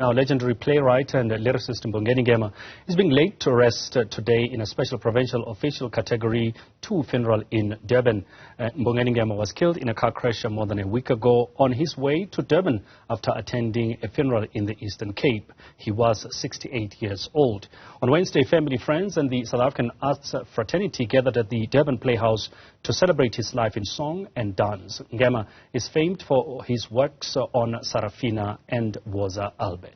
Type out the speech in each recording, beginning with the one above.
Now, legendary playwright and lyricist Mbongeni Ngema is being laid to rest today in a special provincial official category 2 funeral in Durban. Mbongeni Ngema was killed in a car crash more than a week ago on his way to Durban after attending a funeral in the Eastern Cape. He was 68 years old. On Wednesday, family, friends and the South African arts fraternity gathered at the Durban Playhouse to celebrate his life in song and dance. Ngema is famed for his works on Sarafina and Woza Albert.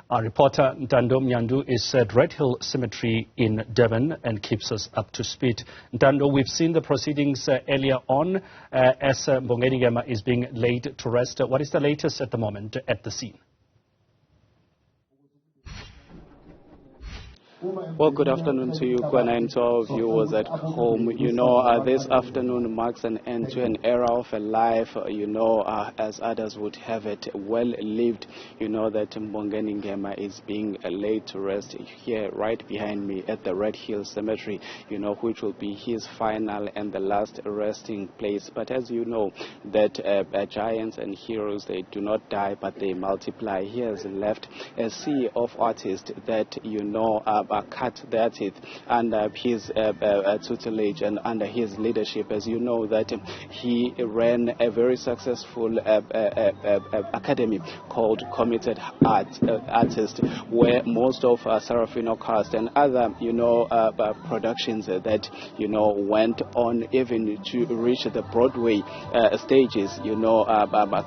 Our reporter Ntando Mnyandu is at Red Hill Cemetery in Durban and keeps us up to speed. Ntando, we've seen the proceedings earlier on as Mbongeni Ngema is being laid to rest. What is the latest at the moment at the scene? Well, good afternoon to you, Kwana, and to our viewers at home. This afternoon marks an end to an era of a life, as others would have it, well lived. You know that Mbongeni Ngema is being laid to rest here right behind me at the Red Hill Cemetery, which will be his final and the last resting place. But as you know, that giants and heroes, they do not die, but they multiply. He has left a sea of artists that, cut their teeth under his tutelage and under his leadership. As you know, that he ran a very successful academy called Committed Artists, where most of Sarafina cast and other productions that went on even to reach the Broadway stages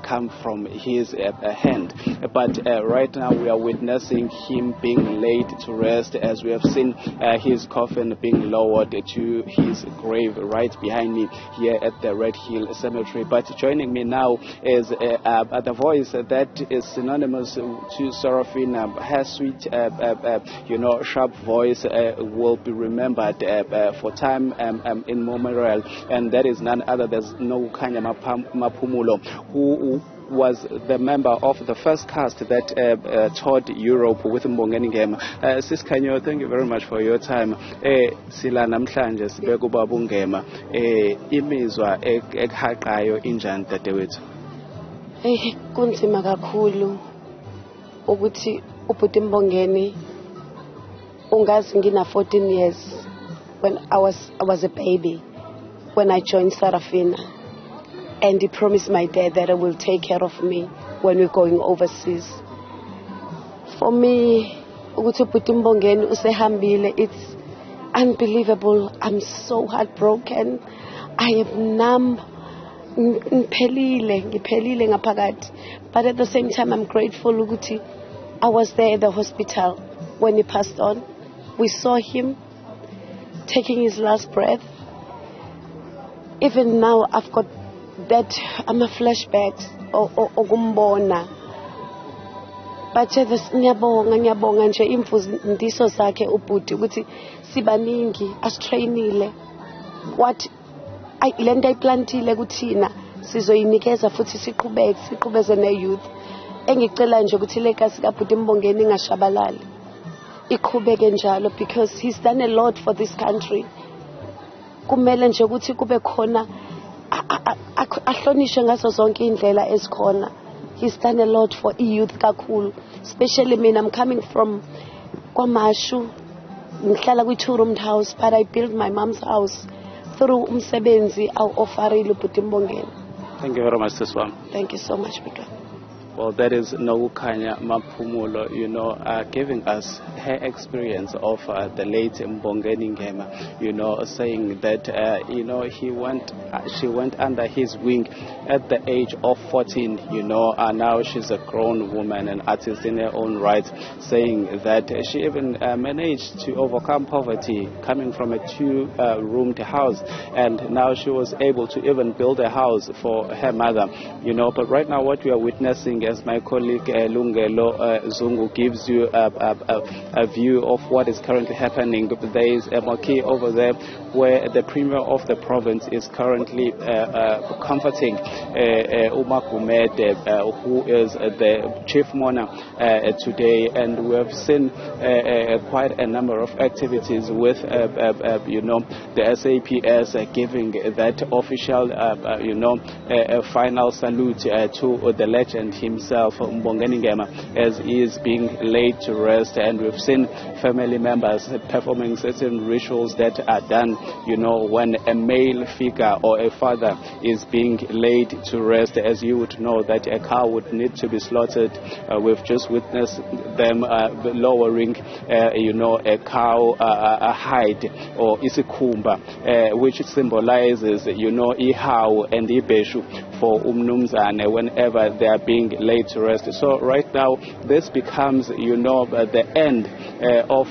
come from his hand. But right now we are witnessing him being laid to rest, as we have seen his coffin being lowered to his grave right behind me here at the Red Hill Cemetery. But joining me now is the voice that is synonymous to Sarafina. Her sweet, sharp voice will be remembered for time immemorial, and that is none other than Nokanya Mapumulo, who was the member of the first cast that toured Europe with Mbongeni Ngema. Sis Kanyo, thank you very much for your time. Sila namhlanje sibeka ubaba uNgema imizwa ekhaqayo injani dadewethu? Kunzima kakhulu ukuthi ubhuti Mbongeni, ungazi ngina 14 years when I was a baby when I joined Sarafina. And he promised my dad that he will take care of me when we're going overseas. For me, ukuthi ubhuti Mbongeni usehambile, it's unbelievable. I'm so heartbroken. I am numb. Ngiphelile ngaphakathi. But at the same time, I'm grateful ukuthi I was there at the hospital when he passed on. We saw him taking his last breath. Even now, I've got that I'm a flashbacks okumbona, but ngiyabonga nje imfundiso zakhe ubhuti ukuthi sibaningi asitrainile what lento ayiplantile kuthina sizoyinikeza futhi siqhubeze ne-youth. Engicela nje ukuthi legacy kabhuti Mbongeni ingashabalali, iqhubeke njalo, because he's done a lot for this country. Kumele nje ukuthi kube khona ahlonishwe ngazo zonke indlela ezikhona. He's done a lot for youth kakhulu, especially me. I'm coming from KwaMashu, ngihlala kwi-2-roomed house, but I built my mom's house through umsebenzi awuofarile ubhuti Mbongeni. Thank you very much, sis Wam. Thank you so much, Bika. Well, that is Nokanya Mapumulo, giving us her experience of the late Mbongeni Ngema, saying that, she went under his wing at the age of 14, and now she's a grown woman, an artist in her own right, saying that she even managed to overcome poverty coming from a 2-roomed house, and now she was able to even build a house for her mother, but right now what we are witnessing, as my colleague Lungelo Zungu gives you a view of what is currently happening. There is a marquee over there where the premier of the province is currently comforting Uma Gumede, who is the chief mourner today, and we have seen quite a number of activities with the SAPS giving that official final salute to the legend himself. himself, Mbongeni Ngema, as he is being laid to rest. And we've seen family members performing certain rituals that are done, when a male figure or a father is being laid to rest. As you would know, that a cow would need to be slaughtered. We've just witnessed them lowering, a cow hide or isikhumba, which symbolizes, ihawu and ibeshu for umnumzane whenever they are being laid to rest. So right now, this becomes, the end of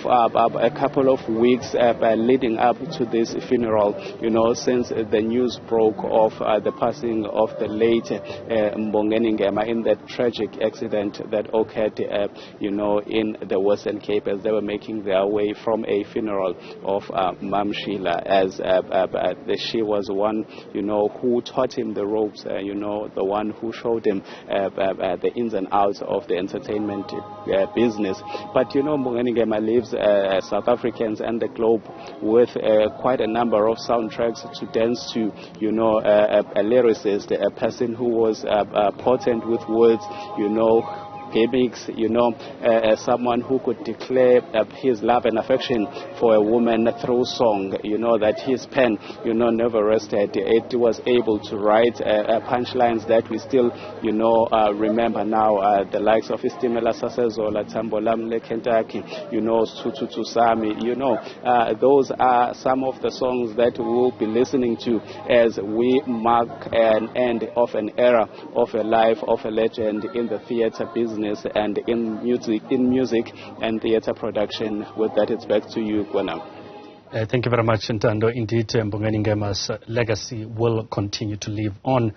a couple of weeks leading up to this funeral, since the news broke of the passing of the late Mbongeni Ngema in that tragic accident that occurred, in the Western Cape as they were making their way from a funeral of Mam Sheila, as she was one, who taught him the ropes, the one who showed him the ins and outs of the entertainment business. But, Mbongeni Ngema leaves South Africans and the globe with quite a number of soundtracks to dance to, a lyricist, a person who was potent with words, gimmicks, someone who could declare his love and affection for a woman through song, that his pen, never rested. It was able to write punchlines that we still, remember now, the likes of Istimela Sasezola, Tambolamle Kentucky, Sututu Sami, those are some of the songs that we'll be listening to as we mark an end of an era, of a life, of a legend in the theater business and in music and theater production. With that, it's back to you, Gwena. Thank you very much, Ntando. Indeed, Mbongeni Ngema's legacy will continue to live on.